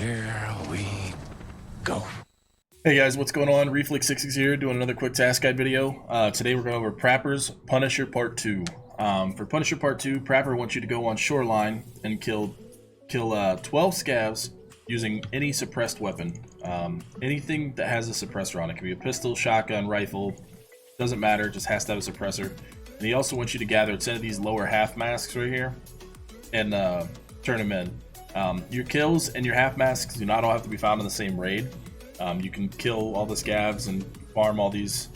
Here we go. Hey guys, what's going on? Reflix66 here, doing another quick task guide video. Today we're going over Prapor's Punisher Part 2. For Punisher Part 2, Prapor wants you to go on Shoreline and kill 12 scavs using any suppressed weapon. Anything that has a suppressor on it. It can be a pistol, shotgun, rifle, doesn't matter, just has to have a suppressor. And he also wants you to gather 10 of these lower half masks right here and turn them in. Your kills and your half masks do not all have to be found in the same raid. You can kill all the scavs and farm all these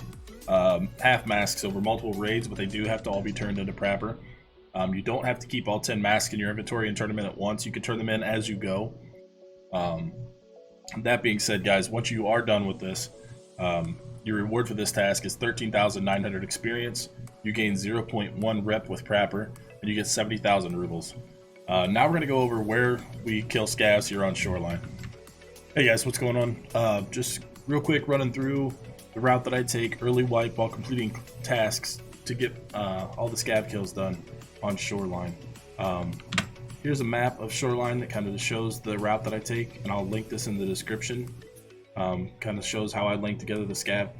half masks over multiple raids, but they do have to all be turned into Prapor. You don't have to keep all 10 masks in your inventory and turn them in at once. You can turn them in as you go. That being said, guys, once you are done with this, your reward for this task is 13,900 experience. You gain 0.1 rep with Prapor, and you get 70,000 rubles. Now we're going to go over where we kill scavs here on Shoreline. Hey guys, what's going on? Just real quick running through the route that I take, early wipe while completing tasks to get all the scav kills done on Shoreline. Here's a map of Shoreline that kind of shows the route that I take, and I'll link this in the description. Kind of shows how I link together the scav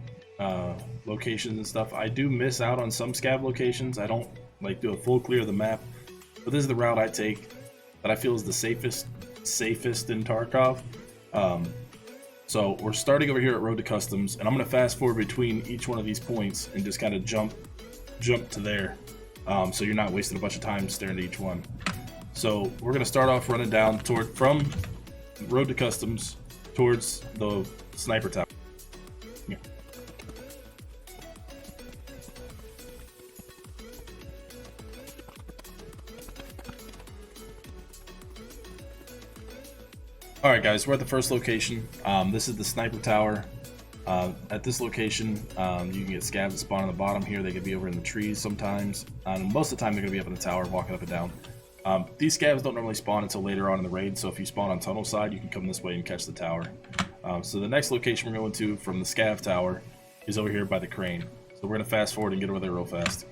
locations and stuff. I do miss out on some scav locations. I don't like do a full clear of the map, but this is the route I take that I feel is the safest in Tarkov. So we're starting over here at Road to Customs, and I'm going to fast forward between each one of these points and just kind of jump to there, so you're not wasting a bunch of time staring at each one. So we're going to start off running down from Road to Customs towards the sniper tower. Yeah. Alright guys, we're at the first location. This is the sniper tower. At this location, you can get scavs that spawn on the bottom here. They can be over in the trees sometimes. Most of the time they're going to be up in the tower, walking up and down. These scavs don't normally spawn until later on in the raid, so if you spawn on tunnel side, you can come this way and catch the tower. So the next location we're going to from the scav tower is over here by the crane. So we're going to fast forward and get over there real fast.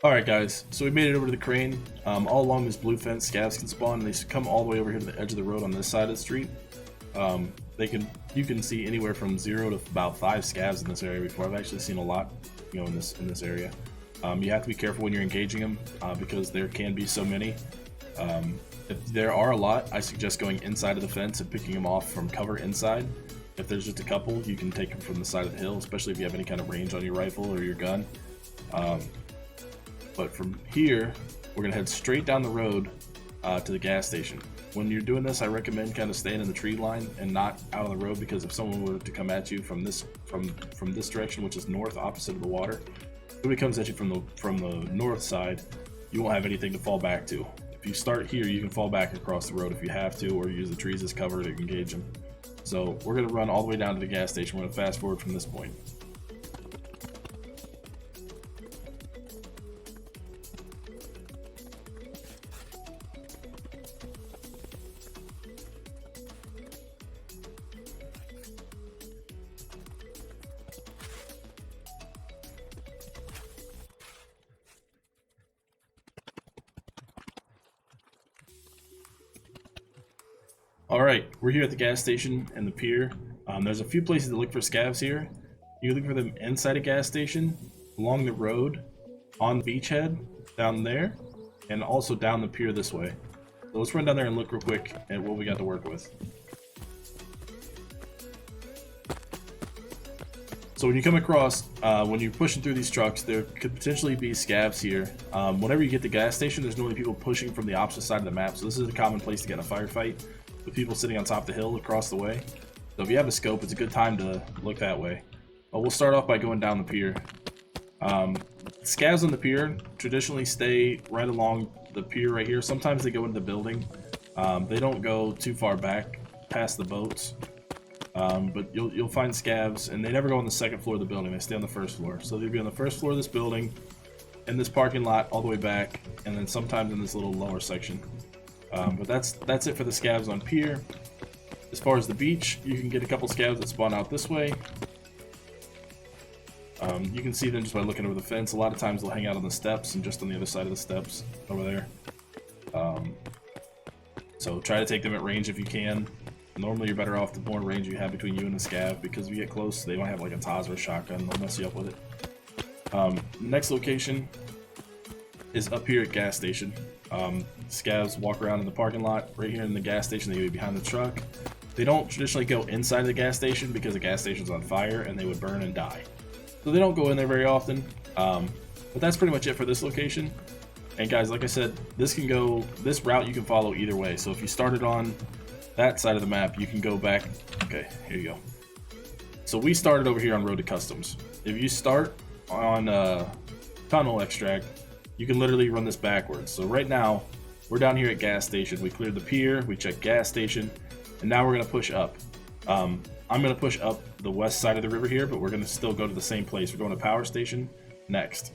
Alright guys, so we made it over to the crane. All along this blue fence, scavs can spawn, and they come all the way over here to the edge of the road on this side of the street. You can see anywhere from 0 to about 5 scavs in this area before. I've actually seen a lot, in this area. You have to be careful when you're engaging them, because there can be so many. If there are a lot, I suggest going inside of the fence and picking them off from cover inside. If there's just a couple, you can take them from the side of the hill, especially if you have any kind of range on your rifle or your gun. But from here, we're going to head straight down the road to the gas station. When you're doing this, I recommend kind of staying in the tree line and not out on the road, because if someone were to come at you from this direction, which is north, opposite of the water, if somebody comes at you from the north side, you won't have anything to fall back to. If you start here, you can fall back across the road if you have to, or use the trees as cover to engage them. So we're going to run all the way down to the gas station. We're going to fast forward from this point. Alright, we're here at the gas station and the pier. There's a few places to look for scavs here. You can look for them inside a gas station, along the road, on the beachhead, down there, and also down the pier this way. So let's run down there and look real quick at what we got to work with. So when you come across, when you're pushing through these trucks, there could potentially be scavs here. Whenever you get to the gas station, there's normally people pushing from the opposite side of the map, so this is a common place to get in a firefight, with people sitting on top of the hill across the way. So if you have a scope, it's a good time to look that way. But we'll start off by going down the pier. Scavs on the pier traditionally stay right along the pier right here. Sometimes they go into the building. They don't go too far back past the boats. But you'll find scavs, and they never go on the second floor of the building. They stay on the first floor. So they'll be on the first floor of this building, in this parking lot, all the way back, and then sometimes in this little lower section. But that's it for the scavs on pier. As far as the beach, you can get a couple scavs that spawn out this way. You can see them just by looking over the fence. A lot of times they'll hang out on the steps and just on the other side of the steps over there. So try to take them at range if you can. Normally you're better off the more range you have between you and the scav, because if you get close, they might have like a Taz or a shotgun. They'll mess you up with it. Next location is up here at gas station. Scavs walk around in the parking lot. Right here in the gas station, they would be behind the truck. They don't traditionally go inside the gas station because the gas station's on fire and they would burn and die. So they don't go in there very often. But that's pretty much it for this location. And guys, like I said, this route you can follow either way. So if you started on that side of the map, you can go back. Okay, here you go. So we started over here on Road to Customs. If you start on Tunnel Extract, you can literally run this backwards. So right now, we're down here at gas station. We cleared the pier, we checked gas station, and now we're gonna push up. I'm gonna push up the west side of the river here, but we're gonna still go to the same place. We're going to power station next.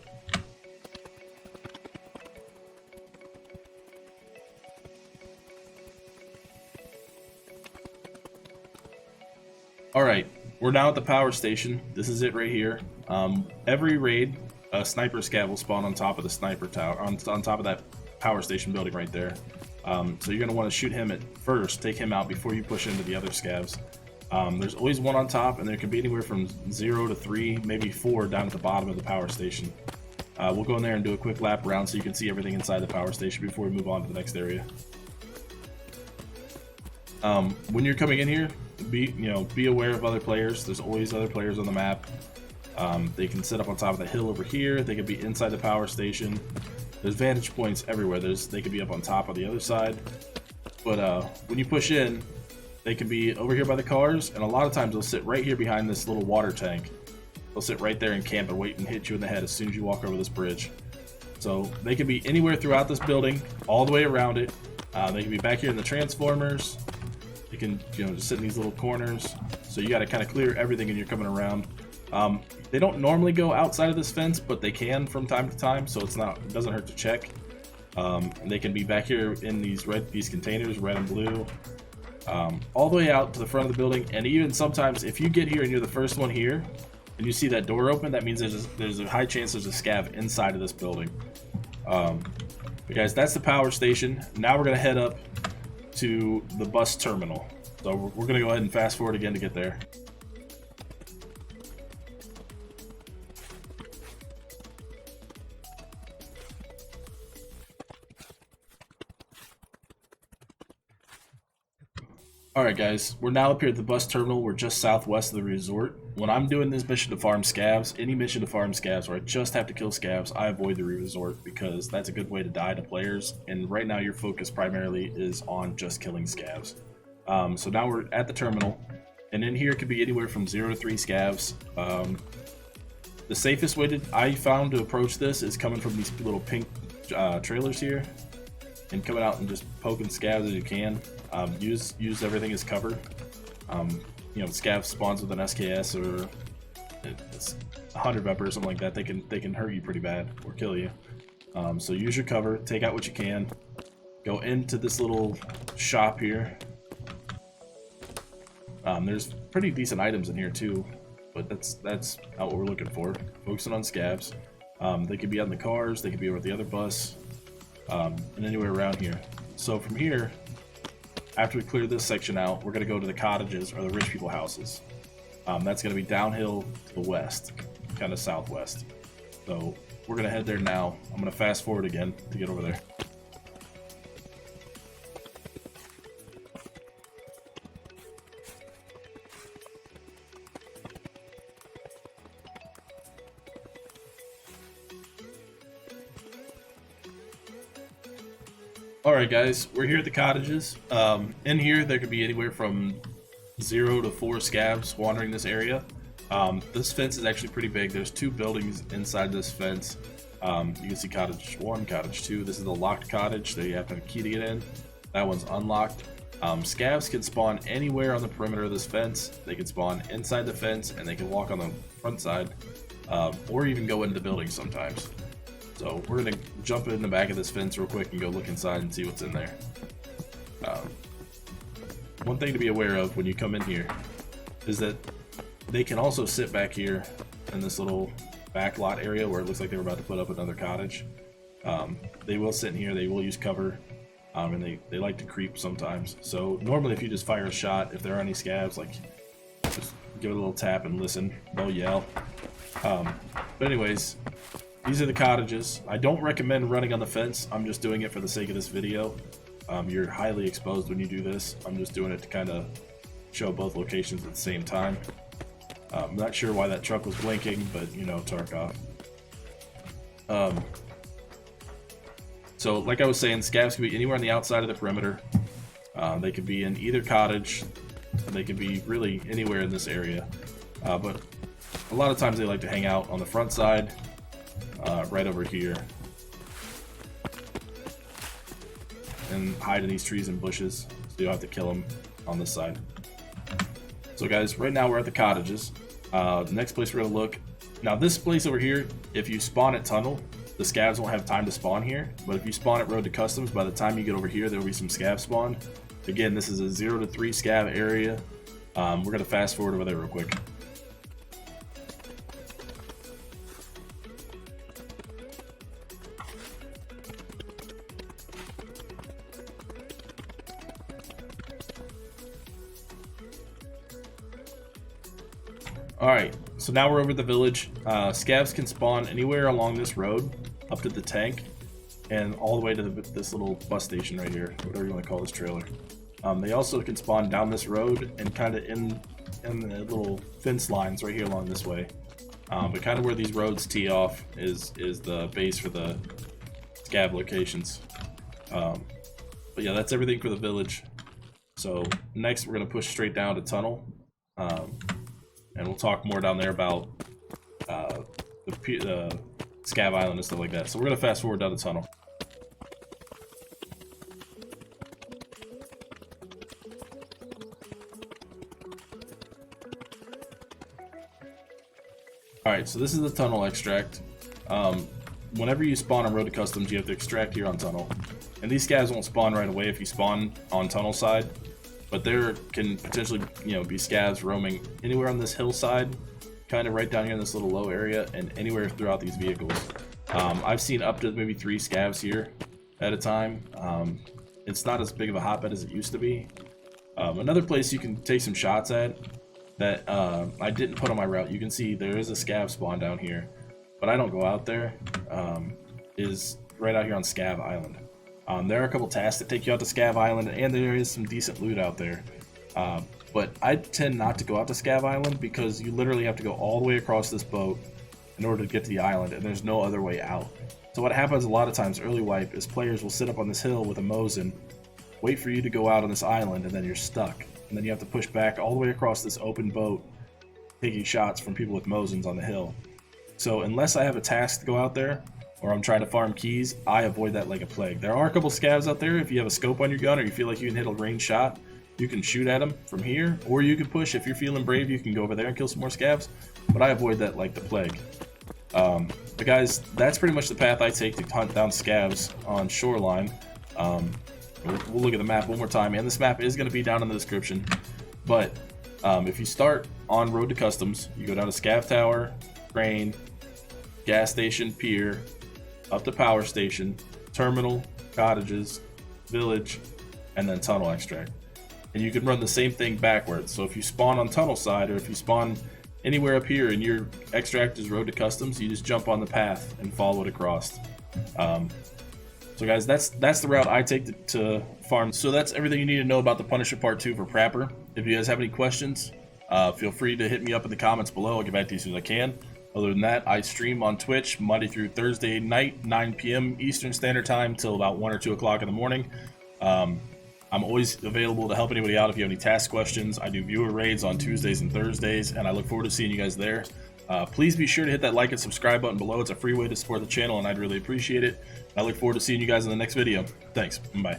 Alright, we're now at the power station. This is it right here. Every raid, a sniper scav will spawn on top of the sniper tower, on top of that power station building right there. So you're going to want to shoot him at first, take him out before you push into the other scavs. There's always one on top, and there can be anywhere from 0 to 3, maybe 4 down at the bottom of the power station. We'll go in there and do a quick lap around so you can see everything inside the power station before we move on to the next area. When you're coming in here, be aware of other players. There's always other players on the map. They can sit up on top of the hill over here. They could be inside the power station. There's vantage points everywhere. They could be up on top of the other side. But when you push in, they can be over here by the cars, and a lot of times they'll sit right here behind this little water tank. They'll sit right there and camp and wait and hit you in the head as soon as you walk over this bridge. So they can be anywhere throughout this building, all the way around it. They can be back here in the transformers. They can, just sit in these little corners. So you got to kind of clear everything when you're coming around. They don't normally go outside of this fence, but they can from time to time, so it doesn't hurt to check. And they can be back here in these containers, red and blue, all the way out to the front of the building. And even sometimes, if you get here and you're the first one here, and you see that door open, that means there's a high chance there's a scav inside of this building. But guys, that's the power station. Now we're gonna head up to the bus terminal. So we're gonna go ahead and fast forward again to get there. Alright guys, we're now up here at the bus terminal. We're just southwest of the resort. When I'm doing this mission to farm scavs, any mission to farm scavs where I just have to kill scavs, I avoid the resort because that's a good way to die to players. And right now your focus primarily is on just killing scavs. So now we're at the terminal, and in here it could be anywhere from 0 to 3 scavs. The safest way I found to approach this is coming from these little pink trailers here, and coming out and just poking scavs as you can. Use everything as cover. Scav spawns with an SKS or it's 100 Vepr or something like that. They can hurt you pretty bad or kill you. So use your cover, take out what you can. Go into this little shop here. There's pretty decent items in here too, but that's not what we're looking for. Focusing on scavs. They could be on the cars, they could be over at the other bus, and anywhere around here. So from here, after we clear this section out, we're going to go to the cottages or the rich people houses. That's going to be downhill to the west, kind of southwest. So we're going to head there now. I'm going to fast forward again to get over there. Alright guys, we're here at the cottages. In here there could be anywhere from 0 to 4 scavs wandering this area. This fence is actually pretty big. There's 2 buildings inside this fence. You can see cottage 1, cottage 2. This is the locked cottage, so you have to have a key to get in. That one's unlocked. Scavs can spawn anywhere on the perimeter of this fence. They can spawn inside the fence, and they can walk on the front side, or even go into the building sometimes. So we're gonna jump in the back of this fence real quick and go look inside and see what's in there. One thing to be aware of when you come in here is that they can also sit back here in this little back lot area where it looks like they were about to put up another cottage. They will sit in here, they will use cover, and they like to creep sometimes. So normally if you just fire a shot, if there are any scavs, like just give it a little tap and listen, they'll yell. But anyways, these are the cottages. I don't recommend running on the fence. I'm just doing it for the sake of this video. You're highly exposed when you do this. I'm just doing it to kind of show both locations at the same time. I'm not sure why that truck was blinking, but you know, Tarkov. So like I was saying, scavs can be anywhere on the outside of the perimeter. They could be in either cottage, and they can be really anywhere in this area. But a lot of times they like to hang out on the front side, right over here, and hide in these trees and bushes, so you don't have to kill them on this side. So guys, right now we're at the cottages. The next place we're gonna look, now this place over here, if you spawn at tunnel, the scavs won't have time to spawn here, but if you spawn at road to customs, by the time you get over here, there will be some scavs spawned. Again, this is a 0 to 3 scav area. We're gonna fast forward over there real quick. Alright, so now we're over the village. Scavs can spawn anywhere along this road, up to the tank, and all the way to this little bus station right here, whatever you want to call this trailer. They also can spawn down this road and kind of in the little fence lines right here along this way. But kind of where these roads tee off is the base for the scav locations. But yeah, that's everything for the village. So next we're going to push straight down to tunnel. And we'll talk more down there about the scav island and stuff like that. So we're going to fast forward down the tunnel. Alright, so this is the tunnel extract. Whenever you spawn on Road to Customs, you have to extract here on tunnel. And these scavs won't spawn right away if you spawn on tunnel side. But there can potentially, you know, be scavs roaming anywhere on this hillside, kind of right down here in this little low area, and anywhere throughout these vehicles. I've seen up to maybe 3 scavs here at a time. It's not as big of a hotbed as it used to be. Another place you can take some shots at that I didn't put on my route, you can see there is a scav spawn down here, but I don't go out there, is right out here on Scav Island. There are a couple tasks that take you out to Scav Island, and there is some decent loot out there. But I tend not to go out to Scav Island because you literally have to go all the way across this boat in order to get to the island, and there's no other way out. So what happens a lot of times early wipe is players will sit up on this hill with a Mosin, wait for you to go out on this island, and then you're stuck. And then you have to push back all the way across this open boat, taking shots from people with Mosins on the hill. So unless I have a task to go out there, or I'm trying to farm keys, I avoid that like a plague. There are a couple scavs out there. If you have a scope on your gun or you feel like you can hit a range shot, you can shoot at them from here, or you can push. If you're feeling brave, you can go over there and kill some more scavs, but I avoid that like the plague. But guys, that's pretty much the path I take to hunt down scavs on Shoreline. We'll look at the map one more time, and this map is going to be down in the description. But if you start on Road to Customs, you go down to Scav Tower, Crane, Gas Station, Pier, up to Power Station, Terminal, Cottages, Village, and then Tunnel Extract. And you can run the same thing backwards. So if you spawn on Tunnel side, or if you spawn anywhere up here and your extract is Road to Customs, you just jump on the path and follow it across. So guys, that's the route I take to farm. So that's everything you need to know about the Punisher Part 2 for Prapor. If you guys have any questions, feel free to hit me up in the comments below. I'll get back to you as soon as I can. Other than that, I stream on Twitch Monday through Thursday night, 9 p.m. Eastern Standard Time till about 1 or 2 o'clock in the morning. I'm always available to help anybody out if you have any task questions. I do viewer raids on Tuesdays and Thursdays, and I look forward to seeing you guys there. Please be sure to hit that like and subscribe button below. It's a free way to support the channel, and I'd really appreciate it. I look forward to seeing you guys in the next video. Thanks. Bye.